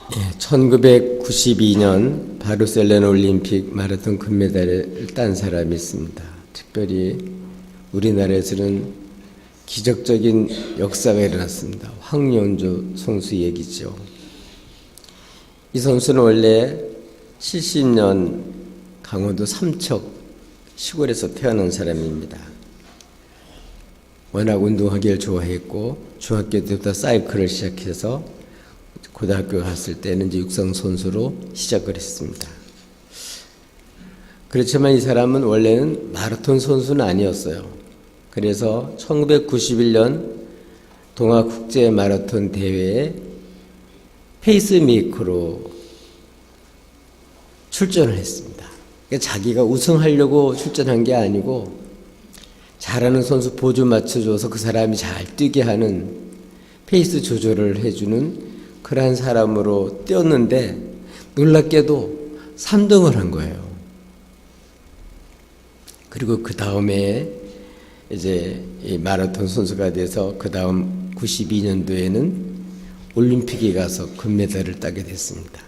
1992년 바르셀로나 올림픽 마라톤 금메달을 딴 사람이 있습니다. 특별히 우리나라에서는 기적적인 역사가 일어났습니다. 황영조 선수 얘기죠. 이 선수는 원래 70년 강원도 삼척 시골에서 태어난 사람입니다. 워낙 운동하기를 좋아했고 중학교 때부터 사이클을 시작해서 고등학교 갔을 때는 이제 육상 선수로 시작을 했습니다. 그렇지만 이 사람은 원래는 마라톤 선수는 아니었어요. 그래서 1991년 동아국제 마라톤 대회에 페이스메이커로 출전을 했습니다. 그러니까 자기가 우승하려고 출전한 게 아니고 잘하는 선수 보조 맞춰줘서 그 사람이 잘 뛰게 하는 페이스 조절을 해주는 그러한 사람으로 뛰었는데 놀랍게도 3등을 한 거예요. 그리고 그 다음에 이제 이 마라톤 선수가 돼서 그 다음 92년도에는 올림픽에 가서 금메달을 따게 됐습니다.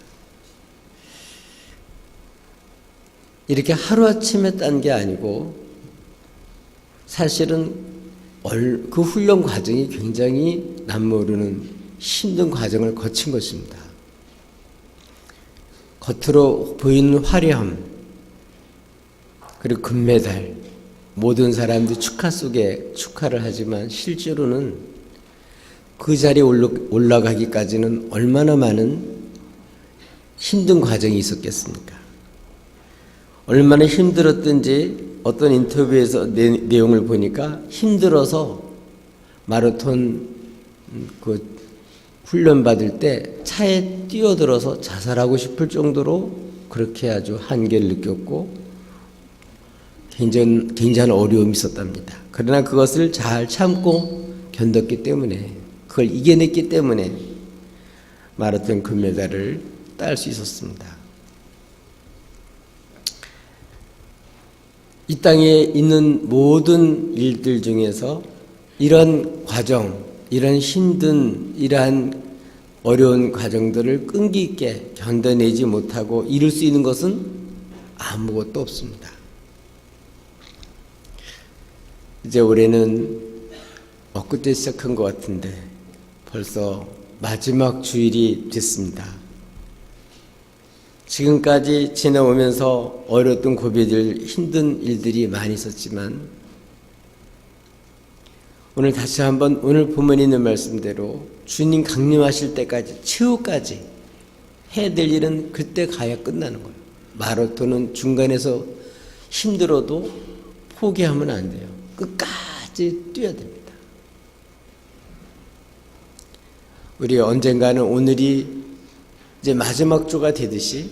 이렇게 하루아침에 딴 게 아니고 사실은 그 훈련 과정이 굉장히 남모르는 힘든 과정을 거친 것입니다. 겉으로 보이는 화려함 그리고 금메달 모든 사람들이 축하 속에 축하를 하지만 실제로는 그 자리에 올라가기까지는 얼마나 많은 힘든 과정이 있었겠습니까? 얼마나 힘들었든지 어떤 인터뷰에서 내용을 보니까 힘들어서 마라톤 그 훈련 받을 때 차에 뛰어들어서 자살하고 싶을 정도로 그렇게 아주 한계를 느꼈고 굉장한 어려움이 있었답니다. 그러나 그것을 잘 참고 견뎠기 때문에 그걸 이겨냈기 때문에 마라톤 금메달을 딸 수 있었습니다. 이 땅에 있는 모든 일들 중에서 이런 과정, 이런 힘든, 이러한 어려운 과정들을 끈기 있게 견뎌내지 못하고 이룰 수 있는 것은 아무것도 없습니다. 이제 올해는 엊그제 시작한 것 같은데 벌써 마지막 주일이 됐습니다. 지금까지 지나오면서 어려웠던 고비들, 힘든 일들이 많이 있었지만 오늘 다시 한번 오늘 본문에 있는 말씀대로 주님 강림하실 때까지 최후까지 해야 될 일은 그때 가야 끝나는 거예요. 마라톤은 중간에서 힘들어도 포기하면 안 돼요. 끝까지 뛰어야 됩니다. 우리 언젠가는 오늘이 이제 마지막 주가 되듯이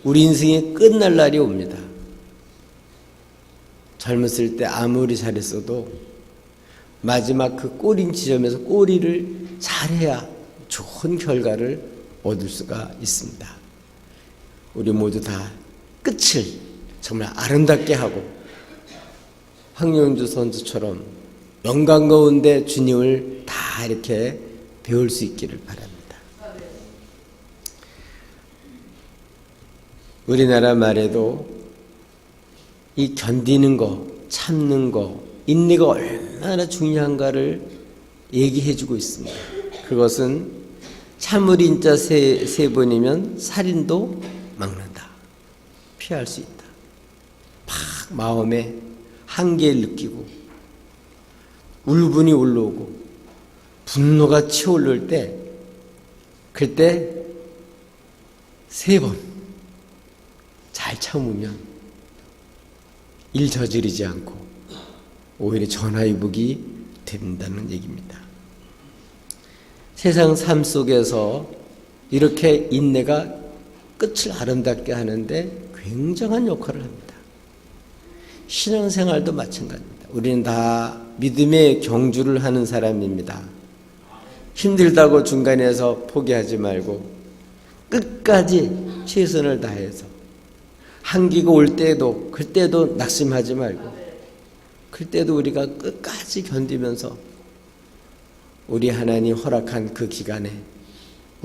우리 인생이 끝날 날이 옵니다. 젊었을 때 아무리 잘했어도 마지막 그 꼬린 지점에서 꼬리를 잘해야 좋은 결과를 얻을 수가 있습니다. 우리 모두 다 끝을 정말 아름답게 하고 황영조 선수처럼 영광 가운데 주님을 다 이렇게 배울 수 있기를 바랍니다. 우리나라 말에도 이 견디는 거, 참는 거, 인내가 얼마나 중요한가를 얘기해주고 있습니다. 그것은 참을인자 세 번이면 살인도 막는다. 피할 수 있다. 막 마음에 한계를 느끼고 울분이 올라오고 분노가 치올를 때 그때 3번 잘 참으면 일 저지르지 않고 오히려 전화위복이 된다는 얘기입니다. 세상 삶 속에서 이렇게 인내가 끝을 아름답게 하는데 굉장한 역할을 합니다. 신앙생활도 마찬가지입니다. 우리는 다 믿음의 경주를 하는 사람입니다. 힘들다고 중간에서 포기하지 말고 끝까지 최선을 다해서 한기가 올 때도 그때도 낙심하지 말고 그때도 우리가 끝까지 견디면서 우리 하나님 허락한 그 기간에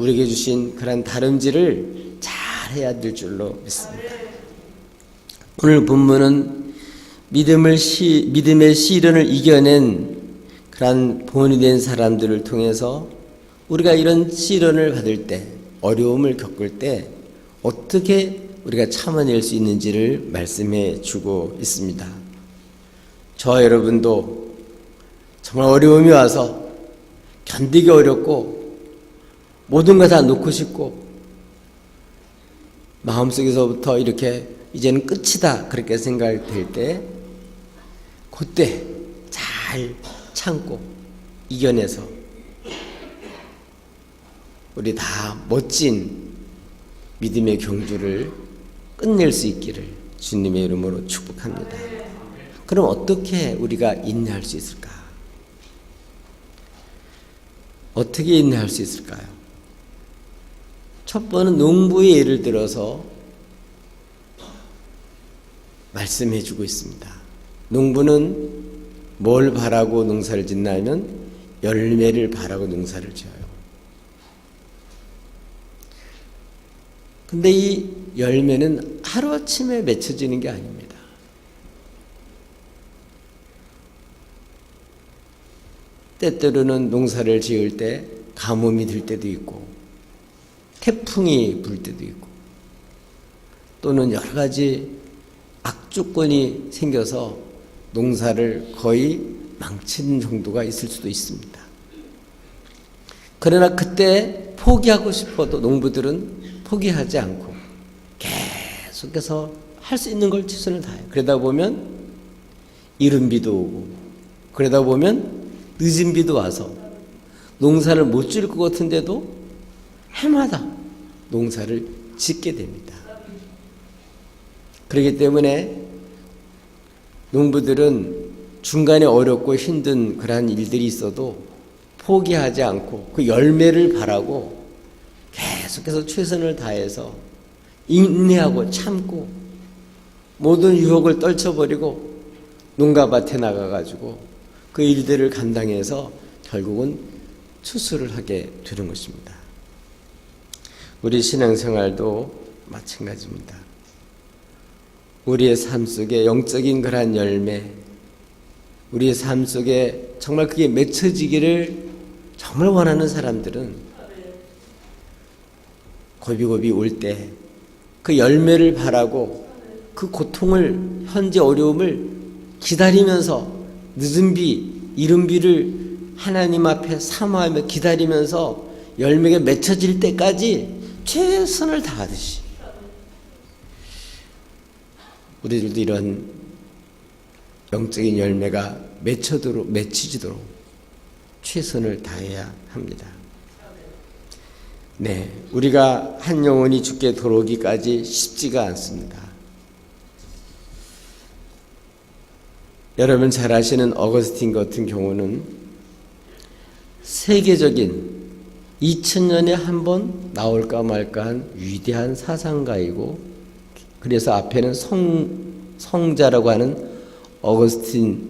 우리에게 주신 그런 다름질을 잘 해야 될 줄로 믿습니다. 오늘 본문은 믿음의 시련을 이겨낸 그런 본이 된 사람들을 통해서 우리가 이런 시련을 받을 때, 어려움을 겪을 때 어떻게 우리가 참아낼 수 있는지를 말씀해 주고 있습니다. 저와 여러분도 정말 어려움이 와서 견디기 어렵고 모든 거 다 놓고 싶고 마음속에서부터 이렇게 이제는 끝이다 그렇게 생각될 때 그때 잘 참고 이겨내서 우리 다 멋진 믿음의 경주를 끝낼 수 있기를 주님의 이름으로 축복합니다. 그럼 어떻게 우리가 인내할 수 있을까? 어떻게 인내할 수 있을까요? 첫 번은 농부의 예를 들어서 말씀해 주고 있습니다. 농부는 뭘 바라고 농사를 짓나면 열매를 바라고 농사를 지어요. 근데 이 열매는 하루아침에 맺혀지는 게 아닙니다. 때때로는 농사를 지을 때 가뭄이 들 때도 있고 태풍이 불 때도 있고 또는 여러 가지 악조건이 생겨서 농사를 거의 망치는 정도가 있을 수도 있습니다. 그러나 그때 포기하고 싶어도 농부들은 포기하지 않고 계속해서 할 수 있는 걸 최선을 다해요. 그러다 보면 이른 비도 오고 그러다 보면 늦은 비도 와서 농사를 못 지을 것 같은데도 해마다 농사를 짓게 됩니다. 그렇기 때문에 농부들은 중간에 어렵고 힘든 그러한 일들이 있어도 포기하지 않고 그 열매를 바라고 계속해서 최선을 다해서 인내하고 참고 모든 유혹을 떨쳐버리고 농가밭에 나가가지고 그 일들을 감당해서 결국은 추수를 하게 되는 것입니다. 우리 신앙생활도 마찬가지입니다. 우리의 삶 속에 영적인 그러한 열매, 우리의 삶 속에 정말 그게 맺혀지기를 정말 원하는 사람들은 고비고비 올 때 그 열매를 바라고 그 고통을, 현재 어려움을 기다리면서 늦은 비, 이른 비를 하나님 앞에 사모하며 기다리면서 열매가 맺혀질 때까지 최선을 다하듯이 우리들도 이런 영적인 열매가 맺히도록 최선을 다해야 합니다. 네, 우리가 한 영혼이 죽게 들어오기까지 쉽지가 않습니다. 여러분 잘 아시는 어거스틴 같은 경우는 세계적인 2000년에 한 번 나올까 말까한 위대한 사상가이고 그래서 앞에는 성자라고 하는 어거스틴이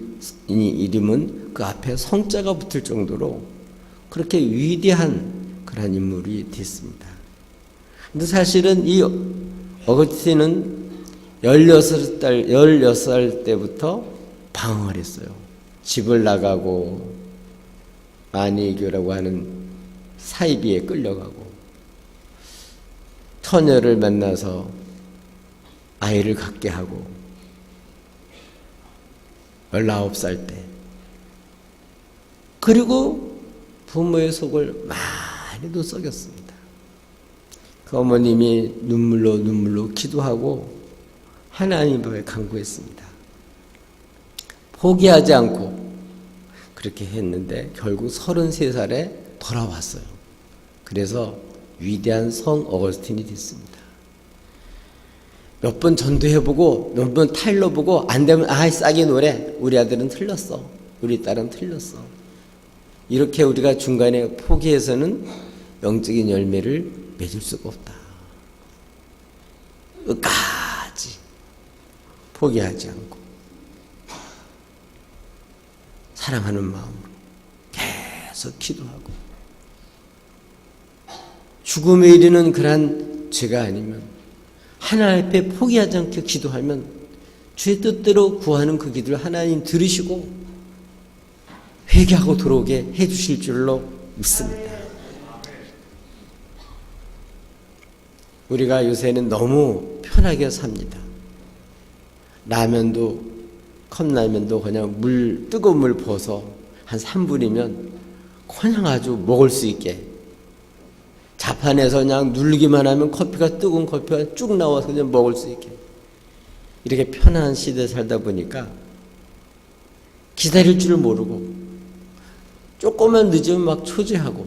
이름은 그 앞에 성자가 붙을 정도로 그렇게 위대한 그런 인물이 됐습니다. 근데 사실은 이 어거스틴은 16살 때부터 방황을 했어요. 집을 나가고 마니교라고 하는 사이비에 끌려가고 처녀를 만나서 아이를 갖게 하고 19살 때 그리고 부모의 속을 많이도 썩였습니다. 그 어머님이 눈물로 기도하고 하나님 앞에 간구했습니다. 포기하지 않고 그렇게 했는데 결국 33살에 돌아왔어요. 그래서 위대한 성 어거스틴이 됐습니다. 몇 번 전도해보고 몇 번 타일러보고 안 되면 싸게 노래. 우리 아들은 틀렸어. 우리 딸은 틀렸어. 이렇게 우리가 중간에 포기해서는 영적인 열매를 맺을 수가 없다. 끝까지 포기하지 않고 사랑하는 마음으로 계속 기도하고 죽음에 이르는 그러한 죄가 아니면 하나님 앞에 포기하지 않게 기도하면 주의 뜻대로 구하는 그 기도를 하나님 들으시고 회개하고 돌아오게 해주실 줄로 믿습니다. 우리가 요새는 너무 편하게 삽니다. 라면도 컵라면도 그냥 뜨거운 물 부어서 한 3분이면 그냥 아주 먹을 수 있게, 자판에서 그냥 누르기만 하면 뜨거운 커피가 쭉 나와서 그냥 먹을 수 있게, 이렇게 편한 시대에 살다 보니까 기다릴 줄 모르고 조금만 늦으면 막 초조하고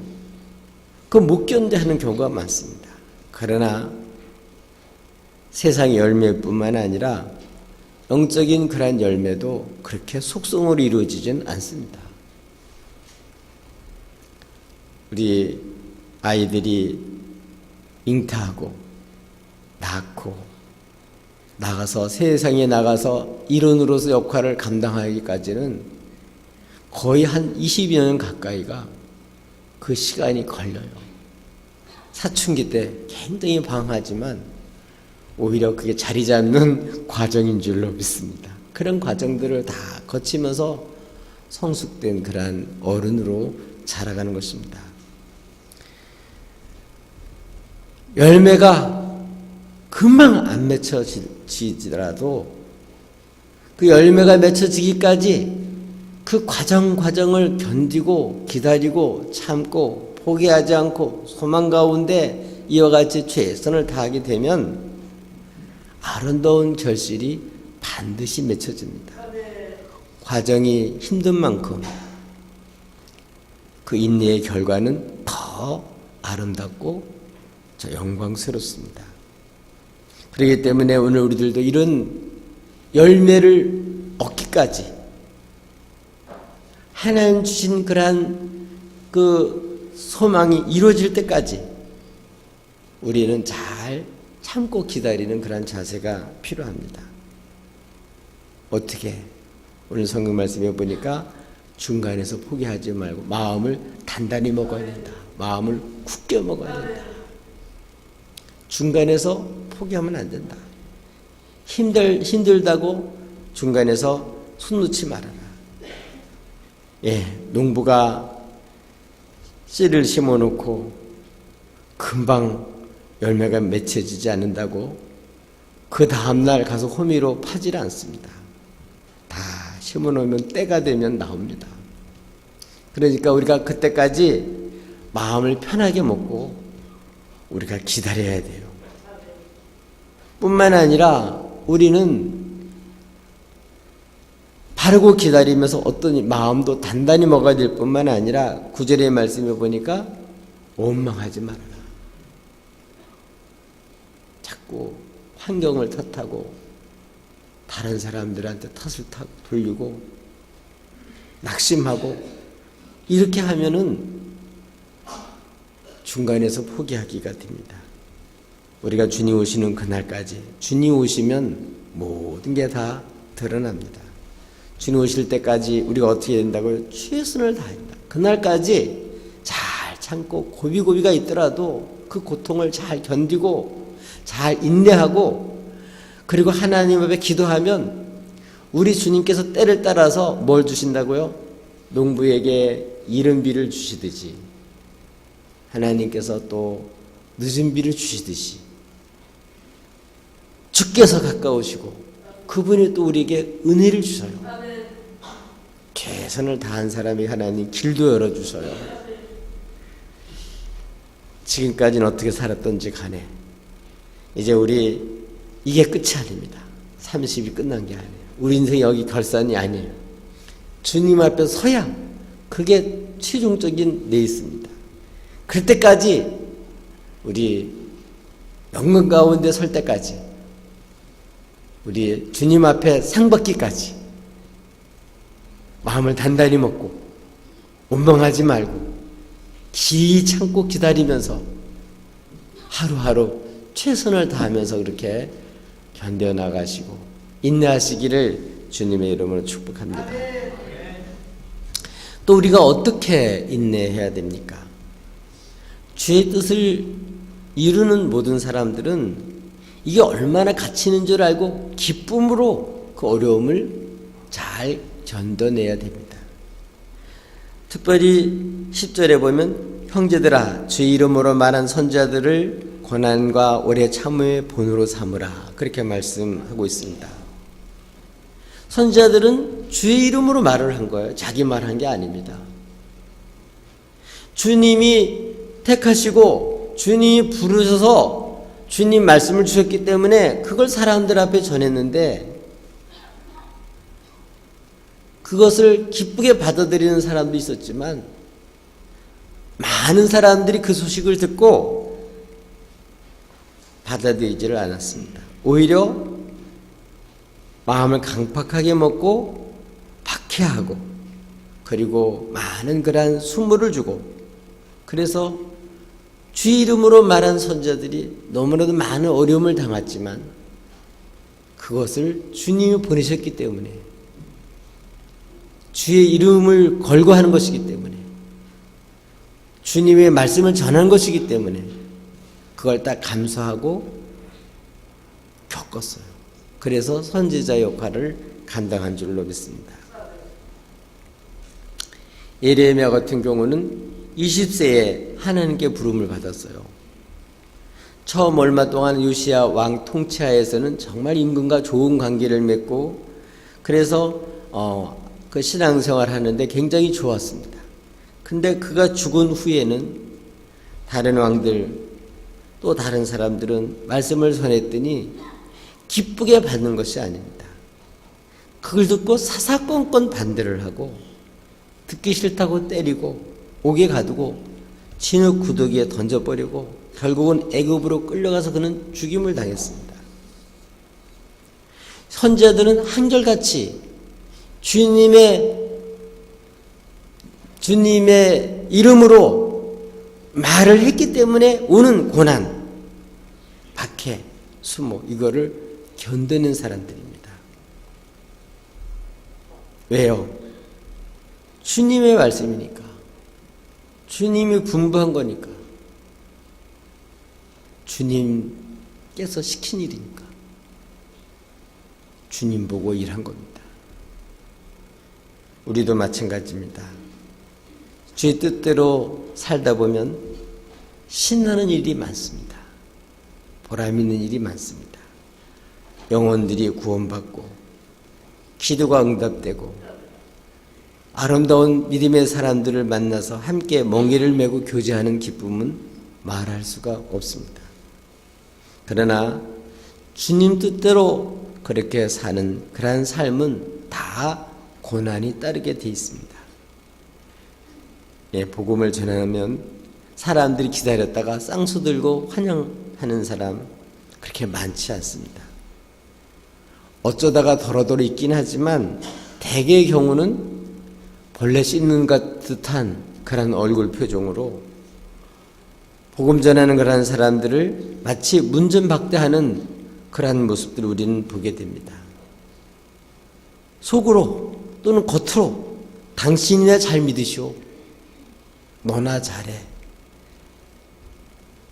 못 견뎌하는 경우가 많습니다. 그러나 세상의 열매뿐만 아니라 영적인 그러한 열매도 그렇게 속성으로 이루어지진 않습니다. 우리 아이들이 잉타하고 낳고 나가서 세상에 나가서 일원으로서 역할을 감당하기까지는 거의 한 20여 년 가까이가 그 시간이 걸려요. 사춘기 때 굉장히 방황하지만 오히려 그게 자리 잡는 과정인 줄로 믿습니다. 그런 과정들을 다 거치면서 성숙된 그러한 어른으로 자라가는 것입니다. 열매가 금방 안 맺혀지더라도 그 열매가 맺혀지기까지 그 과정을 견디고 기다리고 참고 포기하지 않고 소망 가운데 이와 같이 최선을 다하게 되면 아름다운 결실이 반드시 맺혀집니다. 과정이 힘든 만큼 그 인내의 결과는 더 아름답고 영광스럽습니다. 그렇기 때문에 오늘 우리들도 이런 열매를 얻기까지 하나님 주신 그러한 그 소망이 이루어질 때까지 우리는 잘 참고 기다리는 그러한 자세가 필요합니다. 어떻게? 오늘 성경 말씀에 보니까 중간에서 포기하지 말고 마음을 단단히 먹어야 된다. 마음을 굳게 먹어야 된다. 중간에서 포기하면 안 된다. 힘들다고 중간에서 손 놓지 말아라. 농부가 씨를 심어놓고 금방 열매가 맺혀지지 않는다고 그 다음날 가서 호미로 파질 않습니다. 다 심어놓으면 때가 되면 나옵니다. 그러니까 우리가 그때까지 마음을 편하게 먹고 우리가 기다려야 돼요. 뿐만 아니라 우리는 바르고 기다리면서 어떤 마음도 단단히 먹어야 될 뿐만 아니라 9절의 말씀에 보니까 원망하지 말아라. 자꾸 환경을 탓하고 다른 사람들한테 탓을 돌리고 낙심하고 이렇게 하면은 중간에서 포기하기가 됩니다. 우리가 주님 오시는 그날까지, 주님 오시면 모든 게 다 드러납니다. 주님 오실 때까지 우리가 어떻게 된다고요? 최선을 다한다. 그날까지 잘 참고 고비고비가 있더라도 그 고통을 잘 견디고 잘 인내하고 그리고 하나님 앞에 기도하면 우리 주님께서 때를 따라서 뭘 주신다고요? 농부에게 이른 비를 주시듯이 하나님께서 또 늦은 비를 주시듯이 주께서 가까우시고 그분이 또 우리에게 은혜를 주셔요. 최선을 다한 사람이 하나님 길도 열어주셔요. 지금까지는 어떻게 살았던지 간에 이제 우리 이게 끝이 아닙니다. 30이 끝난 게 아니에요. 우리 인생이 여기 결산이 아니에요. 주님 앞에 서야 그게 최종적인 내 있습니다. 그럴 때까지 우리 영광 가운데 설 때까지 우리 주님 앞에 상 받기까지 마음을 단단히 먹고 원망하지 말고 기 참고 기다리면서 하루하루 최선을 다하면서 그렇게 견뎌나가시고 인내하시기를 주님의 이름으로 축복합니다. 또 우리가 어떻게 인내해야 됩니까? 주의 뜻을 이루는 모든 사람들은 이게 얼마나 가치 있는 줄 알고 기쁨으로 그 어려움을 잘 견뎌내야 됩니다. 특별히 10절에 보면 형제들아 주의 이름으로 말한 선지자들을 고난과 오래 참음의 본으로 삼으라 그렇게 말씀하고 있습니다. 선지자들은 주의 이름으로 말을 한 거예요. 자기 말한 게 아닙니다. 주님이 택하시고 주님이 부르셔서 주님 말씀을 주셨기 때문에 그걸 사람들 앞에 전했는데 그것을 기쁘게 받아들이는 사람도 있었지만 많은 사람들이 그 소식을 듣고 받아들이지를 않았습니다. 오히려 마음을 강팍하게 먹고 박해하고 그리고 많은 그러한 수모를 주고 그래서 주의 이름으로 말한 선지자들이 너무나도 많은 어려움을 당했지만 그것을 주님이 보내셨기 때문에 주의 이름을 걸고 하는 것이기 때문에 주님의 말씀을 전하는 것이기 때문에 그걸 딱 감수하고 겪었어요. 그래서 선지자 역할을 감당한 줄로 믿습니다. 예레미야 같은 경우는 20세에 하나님께 부름을 받았어요. 처음 얼마 동안 요시야 왕 통치하에서는 정말 임금과 좋은 관계를 맺고 그래서 그 신앙생활 하는데 굉장히 좋았습니다. 근데 그가 죽은 후에는 다른 왕들 또 다른 사람들은 말씀을 전했더니 기쁘게 받는 것이 아닙니다. 그걸 듣고 사사건건 반대를 하고 듣기 싫다고 때리고 옥에 가두고 진흙 구더기에 던져버리고 결국은 애굽으로 끌려가서 그는 죽임을 당했습니다. 선지자들은 한결같이 주님의 이름으로 말을 했기 때문에 오는 고난, 박해, 수모 이거를 견디는 사람들입니다. 왜요? 주님의 말씀이니까. 주님이 분부한 거니까. 주님께서 시킨 일이니까. 주님 보고 일한 겁니다. 우리도 마찬가지입니다. 주의 뜻대로 살다 보면 신나는 일이 많습니다. 보람 있는 일이 많습니다. 영혼들이 구원받고 기도가 응답되고 아름다운 믿음의 사람들을 만나서 함께 멍에를 메고 교제하는 기쁨은 말할 수가 없습니다. 그러나 주님 뜻대로 그렇게 사는 그러한 삶은 다 고난이 따르게 돼 있습니다. 예, 복음을 전하면 사람들이 기다렸다가 쌍수 들고 환영하는 사람 그렇게 많지 않습니다. 어쩌다가 더러더러 있긴 하지만 대개의 경우는 벌레 씹는 것 듯한 그런 얼굴 표정으로 복음 전하는 그런 사람들을 마치 문전박대하는 그러한 모습들을 우리는 보게 됩니다. 속으로 또는 겉으로 당신이나 잘 믿으시오. 너나 잘해.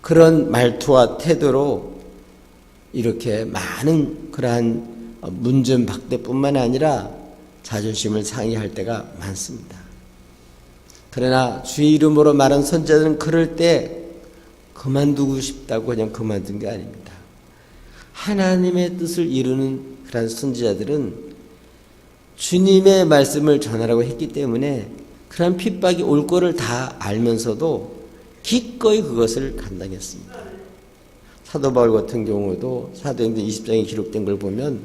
그런 말투와 태도로 이렇게 많은 그러한 문전박대뿐만 아니라 자존심을 상해할 때가 많습니다. 그러나 주의 이름으로 말한 선지자들은 그럴 때 그만두고 싶다고 그냥 그만둔 게 아닙니다. 하나님의 뜻을 이루는 그런 선지자들은 주님의 말씀을 전하라고 했기 때문에 그런 핍박이 올 거를 다 알면서도 기꺼이 그것을 감당했습니다. 사도 바울 같은 경우도 사도행전 20장에 기록된 걸 보면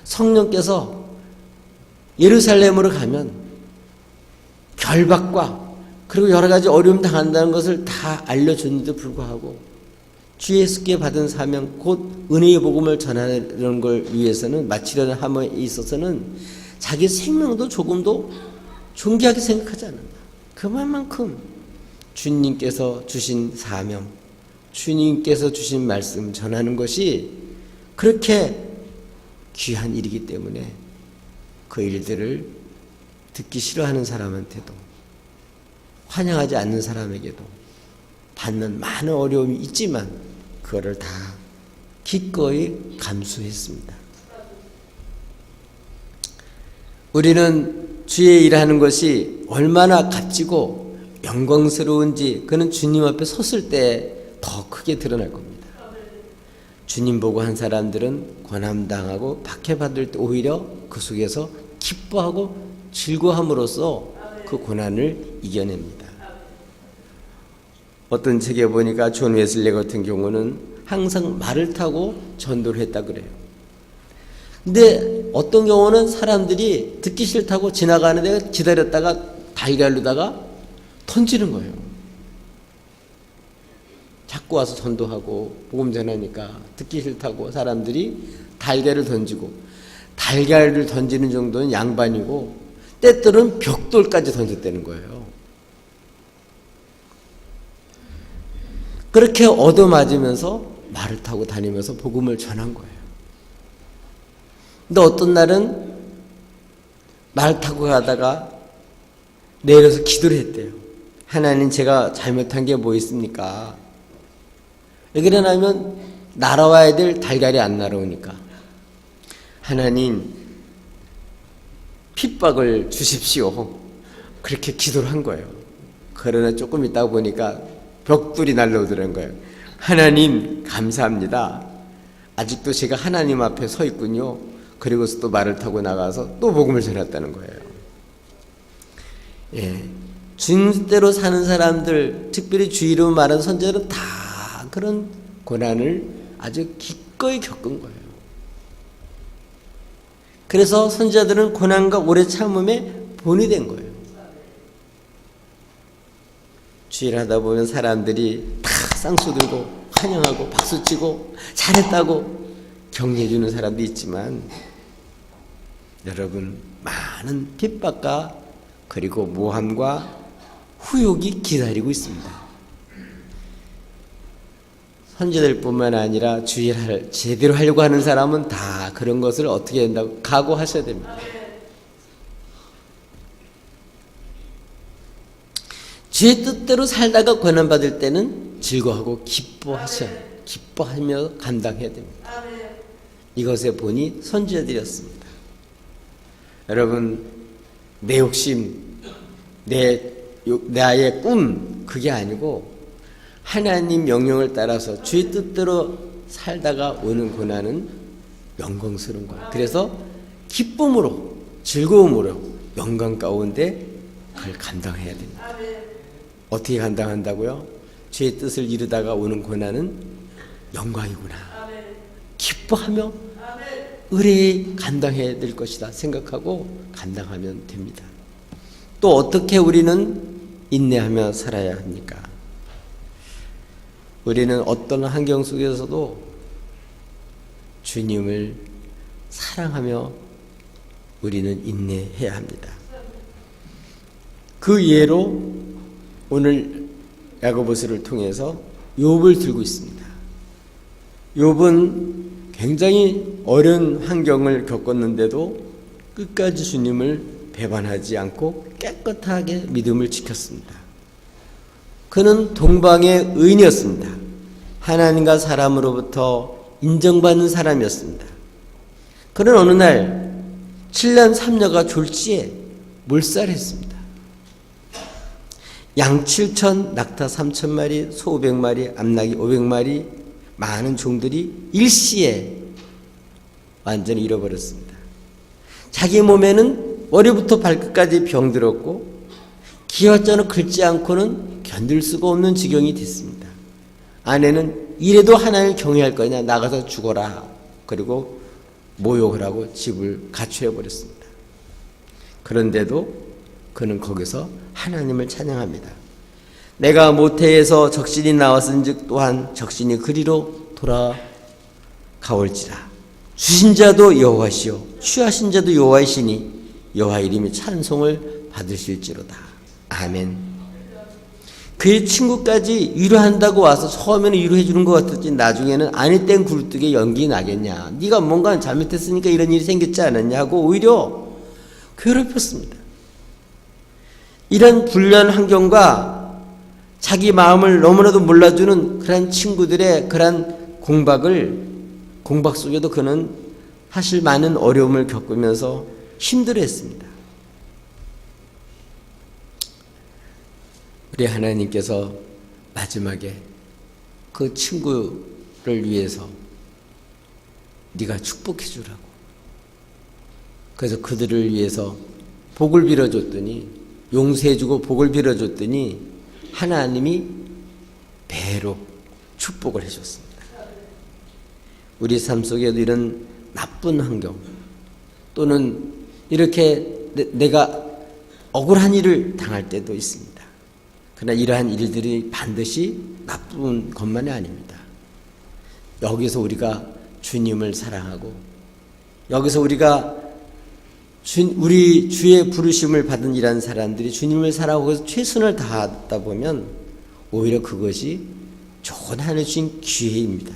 성령께서 예루살렘으로 가면 결박과 그리고 여러 가지 어려움 당한다는 것을 다 알려줬는데도 불구하고 주 예수께 받은 사명 곧 은혜의 복음을 전하는 걸 위해서는 마치려는 함에 있어서는 자기 생명도 조금도 존귀하게 생각하지 않는다. 그만큼 주님께서 주신 사명, 주님께서 주신 말씀 전하는 것이 그렇게 귀한 일이기 때문에 그 일들을 듣기 싫어하는 사람한테도 환영하지 않는 사람에게도 받는 많은 어려움이 있지만 그거를 다 기꺼이 감수했습니다. 우리는 주의 일하는 것이 얼마나 값지고 영광스러운지 그는 주님 앞에 섰을 때 더 크게 드러날 겁니다. 주님 보고 한 사람들은 고난당하고 박해받을 때 오히려 그 속에서 기뻐하고 즐거움으로써 그 고난을 이겨냅니다. 어떤 책에 보니까 존 웨슬리 같은 경우는 항상 말을 타고 전도를 했다 그래요. 근데 어떤 경우는 사람들이 듣기 싫다고 지나가는 데 기다렸다가 달걀로다가 던지는 거예요. 자꾸 와서 전도하고 복음 전하니까 듣기 싫다고 사람들이 달걀을 던지고, 달걀을 던지는 정도는 양반이고 때때로는 벽돌까지 던졌다는 거예요. 그렇게 얻어맞으면서 말을 타고 다니면서 복음을 전한 거예요. 근데 어떤 날은 말 타고 가다가 내려서 기도를 했대요. 하나님, 제가 잘못한 게 뭐 있습니까? 왜 그러냐면 날아와야 될 달걀이 안 날아오니까. 하나님, 핍박을 주십시오. 그렇게 기도를 한 거예요. 그러나 조금 있다 보니까 벽돌이 날라오더라는 거예요. 하나님, 감사합니다. 아직도 제가 하나님 앞에 서 있군요. 그리고서 또 말을 타고 나가서 또 복음을 전했다는 거예요. 예, 주님대로 사는 사람들, 특별히 주 이름 말하는 선지자들은 다 그런 고난을 아주 기꺼이 겪은 거예요. 그래서 선지자들은 고난과 오래 참음에 본이 된 거예요. 주일하다 보면 사람들이 다 쌍수 들고 환영하고 박수치고 잘했다고 격려해주는 사람도 있지만, 여러분, 많은 핍박과 그리고 모함과 후욕이 기다리고 있습니다. 선지자들뿐만 아니라 주일을 제대로 하려고 하는 사람은 다 그런 것을 어떻게 한다고 각오하셔야 됩니다. 주의 뜻대로 살다가 고난받을 때는 즐거워하고 기뻐하며 감당해야 됩니다. 이것의 본이 선지자들이었습니다. 여러분, 내 욕심, 나의 꿈, 그게 아니고 하나님 명령을 따라서 주의 뜻대로 살다가 오는 고난은 영광스러운 거예요. 그래서 기쁨으로, 즐거움으로, 영광 가운데 그걸 감당해야 됩니다. 어떻게 감당한다고요? 주의 뜻을 이루다가 오는 고난은 영광이구나. 기뻐하며 의뢰히 감당해야 될 것이다 생각하고 감당하면 됩니다. 또 어떻게 우리는 인내하며 살아야 합니까? 우리는 어떤 환경 속에서도 주님을 사랑하며 우리는 인내해야 합니다. 그 예로 오늘 야고보서를 통해서 욥을 들고 있습니다. 욥은 굉장히 어려운 환경을 겪었는데도 끝까지 주님을 배반하지 않고 깨끗하게 믿음을 지켰습니다. 그는 동방의 의인이었습니다. 하나님과 사람으로부터 인정받는 사람이었습니다. 그는 어느 날 7년 3녀가 졸지에 몰살했습니다. 양 7천, 낙타 3,000마리, 소 500마리, 암나귀 500마리, 많은 종들이 일시에 완전히 잃어버렸습니다. 자기 몸에는 머리부터 발끝까지 병들었고 기와자는 긁지 않고는 견딜 수가 없는 지경이 됐습니다. 아내는 이래도 하나님을 경외할 거냐, 나가서 죽어라. 그리고 모욕을 하고 집을 가출해버렸습니다. 그런데도 그는 거기서 하나님을 찬양합니다. 내가 모태에서 적신이 나왔은즉 또한 적신이 그리로 돌아가올지라. 주신 자도 여호와시요 취하신 자도 여호와이시니 여호와 이름이 찬송을 받으실지로다. 아멘. 그의 친구까지 위로한다고 와서 처음에는 위로해 주는 것 같았지 나중에는 아니 땡 굴뚝에 연기 나겠냐, 네가 뭔가 잘못했으니까 이런 일이 생겼지 않았냐 하고 오히려 괴롭혔습니다. 이런 불리한 환경과 자기 마음을 너무나도 몰라주는 그런 친구들의 그런 공박 속에도 그는 사실 많은 어려움을 겪으면서 힘들어했습니다. 우리 하나님께서 마지막에 그 친구를 위해서 네가 축복해 주라고, 그래서 그들을 위해서 복을 빌어줬더니, 용서해주고 복을 빌어줬더니 하나님이 배로 축복을 해줬습니다. 우리 삶 속에도 이런 나쁜 환경 또는 이렇게 내가 억울한 일을 당할 때도 있습니다. 그러나 이러한 일들이 반드시 나쁜 것만이 아닙니다. 여기서 우리가 주님을 사랑하고, 여기서 우리가 우리 주의 부르심을 받은 이런 사람들이 주님을 사랑하고 최선을 다하다 보면 오히려 그것이 좋은 하나님 주신 기회입니다.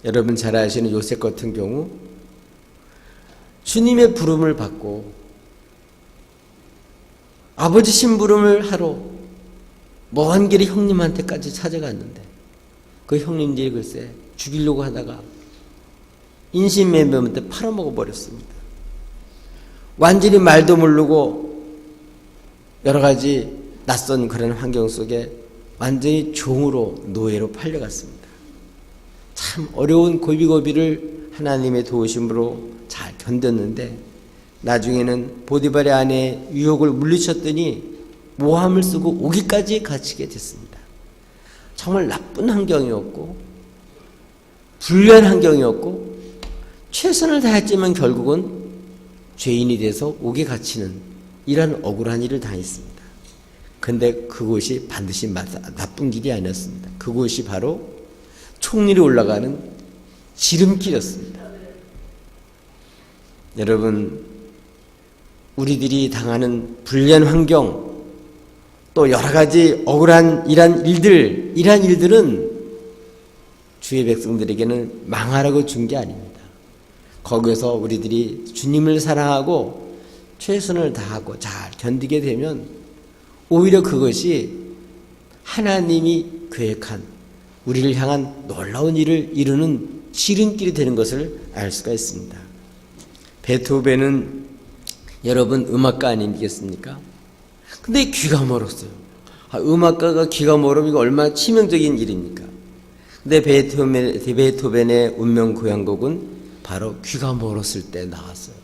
여러분 잘 아시는 요셉 같은 경우 주님의 부름을 받고 아버지 심부름을 하러 먼 길에 형님한테까지 찾아갔는데 그 형님들이 글쎄 죽이려고 하다가 인신매매한테 팔아먹어 버렸습니다. 완전히 말도 모르고 여러 가지 낯선 그런 환경 속에 완전히 종으로, 노예로 팔려갔습니다. 참 어려운 고비고비를 하나님의 도우심으로 잘 견뎠는데 나중에는 보디발의 아내의 유혹을 물리쳤더니 모함을 쓰고 오기까지 갇히게 됐습니다. 정말 나쁜 환경이었고 불리한 환경이었고 최선을 다했지만 결국은 죄인이 돼서 옥에 갇히는 이런 억울한 일을 당했습니다. 그런데 그곳이 반드시 나쁜 길이 아니었습니다. 그곳이 바로 총리로 올라가는 지름길이었습니다. 여러분, 우리들이 당하는 불리한 환경 또 여러 가지 억울한 이러한 일들은 주의 백성들에게는 망하라고 준 게 아닙니다. 거기에서 우리들이 주님을 사랑하고 최선을 다하고 잘 견디게 되면 오히려 그것이 하나님이 계획한 우리를 향한 놀라운 일을 이루는 지름길이 되는 것을 알 수가 있습니다. 베토벤은 여러분 음악가 아니겠습니까? 근데 귀가 멀었어요. 음악가가 귀가 멀으면 이거 얼마나 치명적인 일입니까? 근데 베토벤의 운명 고향곡은 바로 귀가 멀었을 때 나왔어요.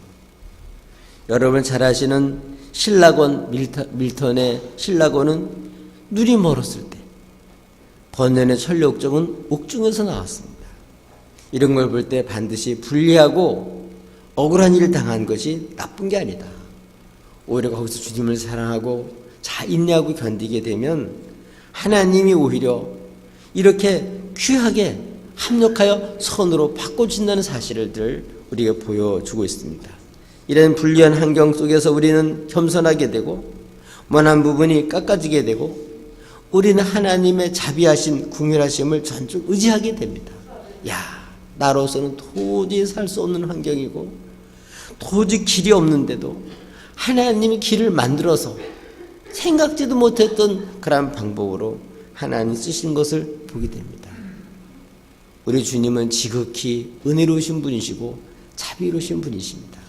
여러분 잘 아시는 신라곤, 밀턴의 신라곤은 눈이 멀었을 때, 번연의 천리옥정은 옥중에서 나왔습니다. 이런 걸 볼 때 반드시 불리하고 억울한 일을 당한 것이 나쁜 게 아니다. 오히려 거기서 주님을 사랑하고 잘 인내하고 견디게 되면 하나님이 오히려 이렇게 귀하게 합력하여 선으로 바꿔준다는 사실을 우리가 보여주고 있습니다. 이런 불리한 환경 속에서 우리는 겸손하게 되고 원한 부분이 깎아지게 되고 우리는 하나님의 자비하신 궁휼하심을 전적 의지하게 됩니다. 나로서는 도저히 살 수 없는 환경이고 도저히 길이 없는데도 하나님이 길을 만들어서 생각지도 못했던 그런 방법으로 하나님 쓰신 것을 보게 됩니다. 우리 주님은 지극히 은혜로우신 분이시고 자비로우신 분이십니다.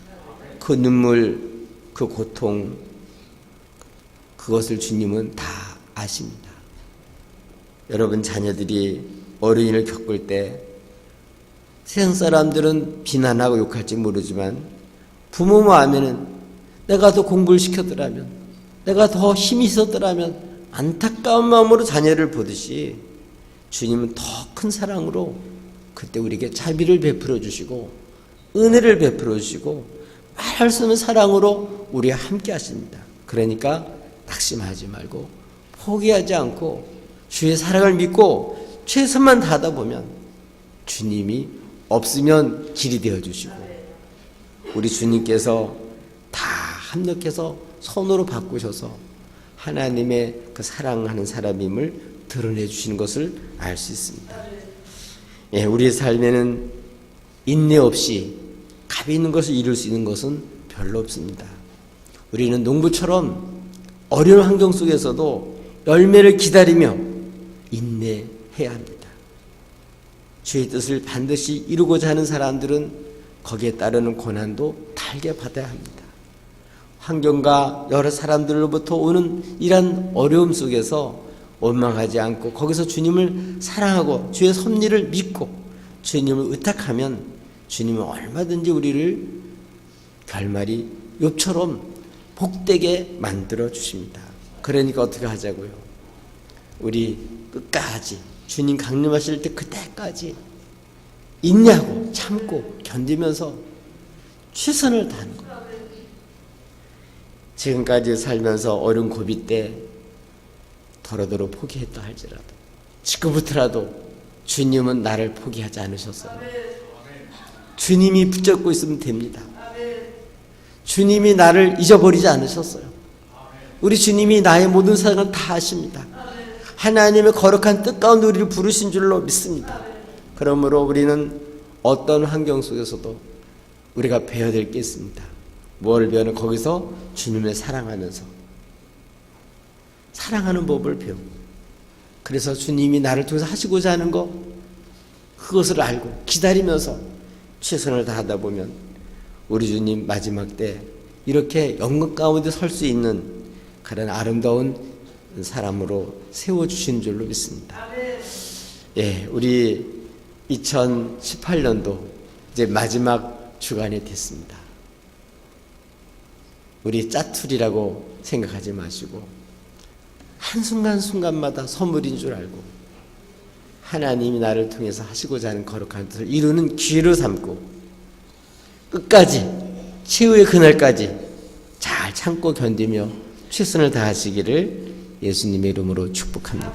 그 눈물, 그 고통, 그것을 주님은 다 아십니다. 여러분 자녀들이 어려움을 겪을 때 세상 사람들은 비난하고 욕할지 모르지만 부모 마음에는 내가 더 공부를 시켰더라면, 내가 더 힘이 있었더라면 안타까운 마음으로 자녀를 보듯이 주님은 더 큰 사랑으로 그때 우리에게 자비를 베풀어 주시고 은혜를 베풀어 주시고 말할 수 없는 사랑으로 우리와 함께 하십니다. 그러니까 낙심하지 말고 포기하지 않고 주의 사랑을 믿고 최선만 다하다 보면 주님이 없으면 길이 되어 주시고 우리 주님께서 다 합력해서 선으로 바꾸셔서 하나님의 그 사랑하는 사람임을 드러내 주시는 것을 알 수 있습니다. 우리의 삶에는 인내 없이 값이 있는 것을 이룰 수 있는 것은 별로 없습니다. 우리는 농부처럼 어려운 환경 속에서도 열매를 기다리며 인내해야 합니다. 주의 뜻을 반드시 이루고자 하는 사람들은 거기에 따르는 고난도 달게 받아야 합니다. 환경과 여러 사람들로부터 오는 이런 어려움 속에서 원망하지 않고 거기서 주님을 사랑하고 주의 섭리를 믿고 주님을 의탁하면 주님은 얼마든지 우리를 결말이 욥처럼 복되게 만들어 주십니다. 그러니까 어떻게 하자고요? 우리 끝까지 주님 강림하실 때 그때까지 인내하고 참고 견디면서 최선을 다하는 거예요. 지금까지 살면서 어려운 고비 때 더러더러 포기했다 할지라도 지금부터라도 주님은 나를 포기하지 않으셨어요. 주님이 붙잡고 있으면 됩니다. 주님이 나를 잊어버리지 않으셨어요. 우리 주님이 나의 모든 사정을 다 아십니다. 하나님의 거룩한 뜻 가운데 우리를 부르신 줄로 믿습니다. 그러므로 우리는 어떤 환경 속에서도 우리가 배워야 될 게 있습니다. 무엇을 배우는? 거기서 주님을 사랑하면서 사랑하는 법을 배우고, 그래서 주님이 나를 통해서 하시고자 하는 것, 그것을 알고 기다리면서 최선을 다하다 보면 우리 주님 마지막 때 이렇게 영광 가운데 설 수 있는 그런 아름다운 사람으로 세워주신 줄로 믿습니다. 예, 우리 2018년도 이제 마지막 주간이 됐습니다. 우리 짜투리라고 생각하지 마시고 한순간순간마다 선물인 줄 알고 하나님이 나를 통해서 하시고자 하는 거룩한 뜻을 이루는 기회로 삼고 끝까지 최후의 그날까지 잘 참고 견디며 최선을 다하시기를 예수님의 이름으로 축복합니다.